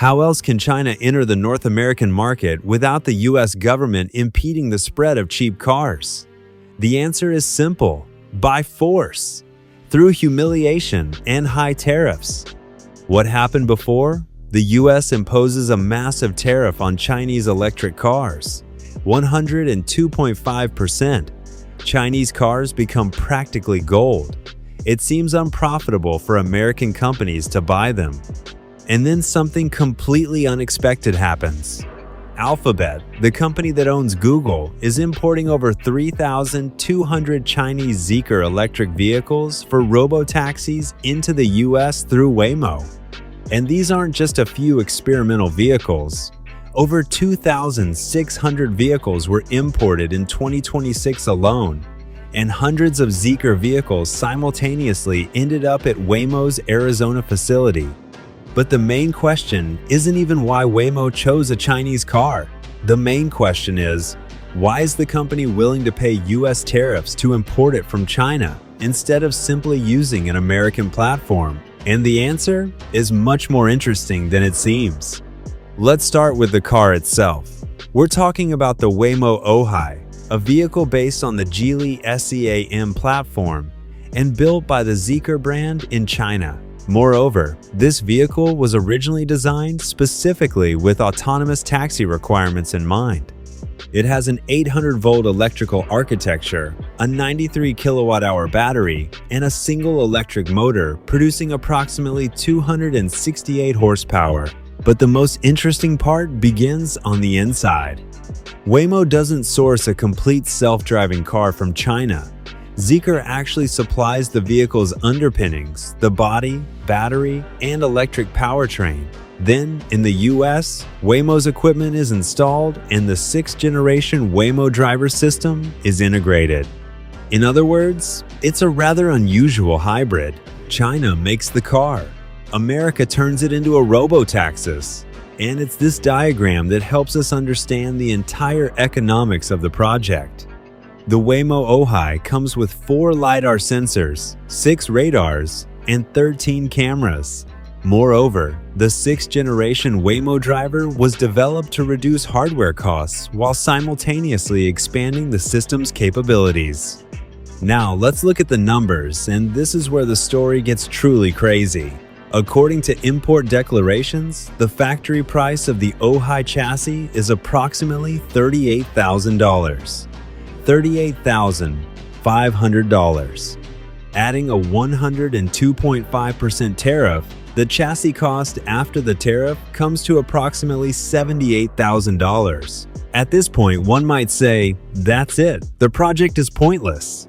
How else can China enter the North American market without the US government impeding the spread of cheap cars? The answer is simple: by force, through humiliation and high tariffs. What happened before? The US imposes a massive tariff on Chinese electric cars, 102.5%. Chinese cars become practically gold. It seems unprofitable for American companies to buy them. And then something completely unexpected happens. Alphabet, the company that owns Google, is importing over 3,200 Chinese Zeekr electric vehicles for robotaxis into the US through Waymo. And these aren't just a few experimental vehicles. Over 2,600 vehicles were imported in 2026 alone, and hundreds of Zeekr vehicles simultaneously ended up at Waymo's Arizona facility. But the main question isn't even why Waymo chose a Chinese car. The main question is, why is the company willing to pay US tariffs to import it from China instead of simply using an American platform? And the answer is much more interesting than it seems. Let's start with the car itself. We're talking about the Waymo Ojai, a vehicle based on the Geely SEAM platform and built by the Zeekr brand in China. Moreover, this vehicle was originally designed specifically with autonomous taxi requirements in mind. It has an 800-volt electrical architecture, a 93 kilowatt-hour battery, and a single electric motor producing approximately 268 horsepower. But the most interesting part begins on the inside. Waymo doesn't source a complete self-driving car from China. Zeekr actually supplies the vehicle's underpinnings, the body, battery, and electric powertrain. Then, in the US, Waymo's equipment is installed and the 6th-generation Waymo driver system is integrated. In other words, it's a rather unusual hybrid. China makes the car. America turns it into a robotaxis. And it's this diagram that helps us understand the entire economics of the project. The Waymo Ojai comes with 4 LiDAR sensors, 6 radars, and 13 cameras. Moreover, the 6th-generation Waymo driver was developed to reduce hardware costs while simultaneously expanding the system's capabilities. Now, let's look at the numbers, and this is where the story gets truly crazy. According to import declarations, the factory price of the Ojai chassis is approximately $38,000. $38,500. Adding a 102.5% tariff, the chassis cost after the tariff comes to approximately $78,000. At this point, one might say, that's it, the project is pointless.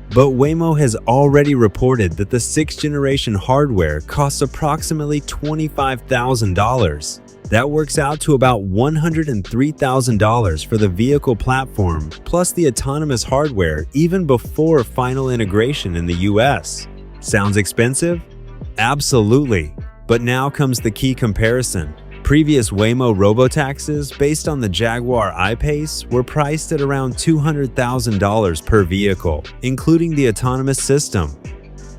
But Waymo has already reported that the 6th-generation hardware costs approximately $25,000. That works out to about $103,000 for the vehicle platform plus the autonomous hardware even before final integration in the US. Sounds expensive? Absolutely. But now comes the key comparison. Previous Waymo robotaxis based on the Jaguar I-Pace were priced at around $200,000 per vehicle, including the autonomous system.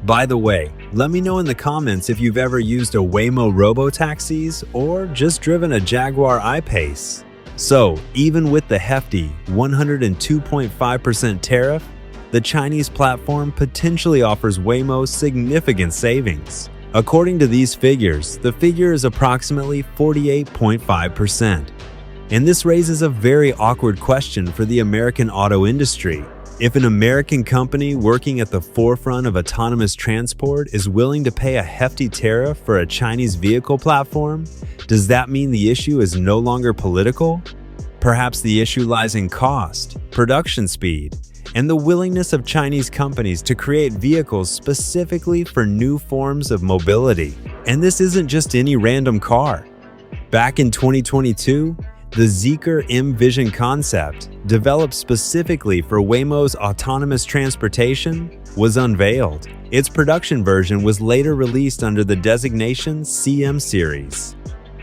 By the way, let me know in the comments if you've ever used a Waymo robotaxis or just driven a Jaguar I-Pace. So, even with the hefty 102.5% tariff, the Chinese platform potentially offers Waymo significant savings. According to these figures, the figure is approximately 48.5%. And this raises a very awkward question for the American auto industry. If an American company working at the forefront of autonomous transport is willing to pay a hefty tariff for a Chinese vehicle platform, does that mean the issue is no longer political? Perhaps the issue lies in cost, production speed, and the willingness of Chinese companies to create vehicles specifically for new forms of mobility. And this isn't just any random car. Back in 2022, the Zeekr M Vision concept, developed specifically for Waymo's autonomous transportation, was unveiled. Its production version was later released under the designation CM series.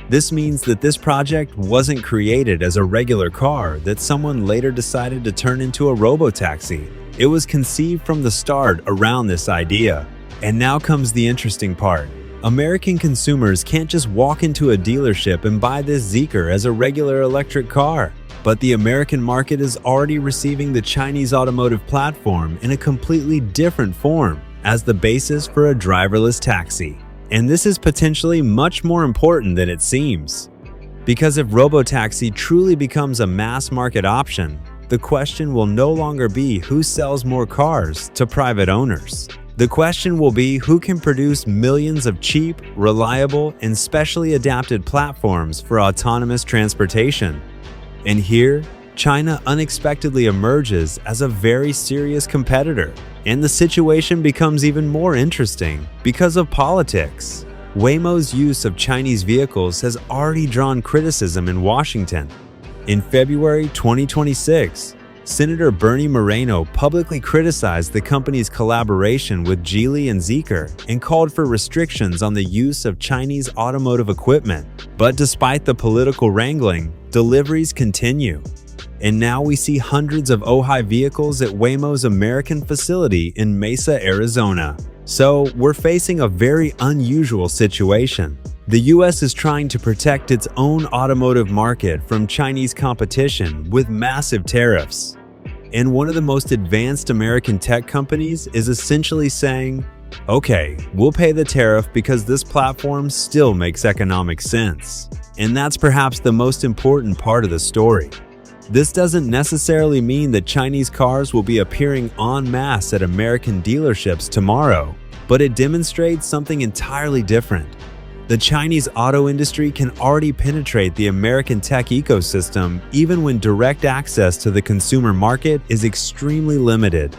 This means that this project wasn't created as a regular car that someone later decided to turn into a robotaxi. It was conceived from the start around this idea. And now comes the interesting part. American consumers can't just walk into a dealership and buy this Zeekr as a regular electric car. But the American market is already receiving the Chinese automotive platform in a completely different form as the basis for a driverless taxi. And this is potentially much more important than it seems. Because if robotaxi truly becomes a mass market option, the question will no longer be who sells more cars to private owners. The question will be who can produce millions of cheap, reliable, and specially adapted platforms for autonomous transportation. And here, China unexpectedly emerges as a very serious competitor. And the situation becomes even more interesting because of politics. Waymo's use of Chinese vehicles has already drawn criticism in Washington. In February 2026, Senator Bernie Moreno publicly criticized the company's collaboration with Geely and Zeekr and called for restrictions on the use of Chinese automotive equipment. But despite the political wrangling, deliveries continue. And now we see hundreds of Ojai vehicles at Waymo's American facility in Mesa, Arizona. So we're facing a very unusual situation. The US is trying to protect its own automotive market from Chinese competition with massive tariffs. And one of the most advanced American tech companies is essentially saying, okay, we'll pay the tariff because this platform still makes economic sense. And that's perhaps the most important part of the story. This doesn't necessarily mean that Chinese cars will be appearing en masse at American dealerships tomorrow, but it demonstrates something entirely different. The Chinese auto industry can already penetrate the American tech ecosystem even when direct access to the consumer market is extremely limited.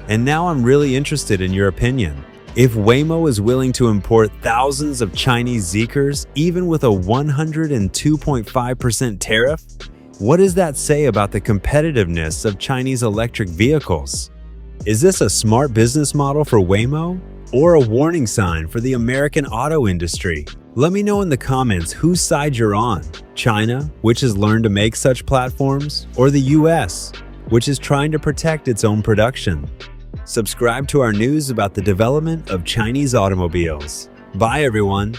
And now I'm really interested in your opinion. If Waymo is willing to import thousands of Chinese Zeekrs even with a 102.5% tariff, what does that say about the competitiveness of Chinese electric vehicles? Is this a smart business model for Waymo or a warning sign for the American auto industry? Let me know in the comments whose side you're on, China, which has learned to make such platforms, or the US, which is trying to protect its own production. Subscribe to our news about the development of Chinese automobiles. Bye everyone.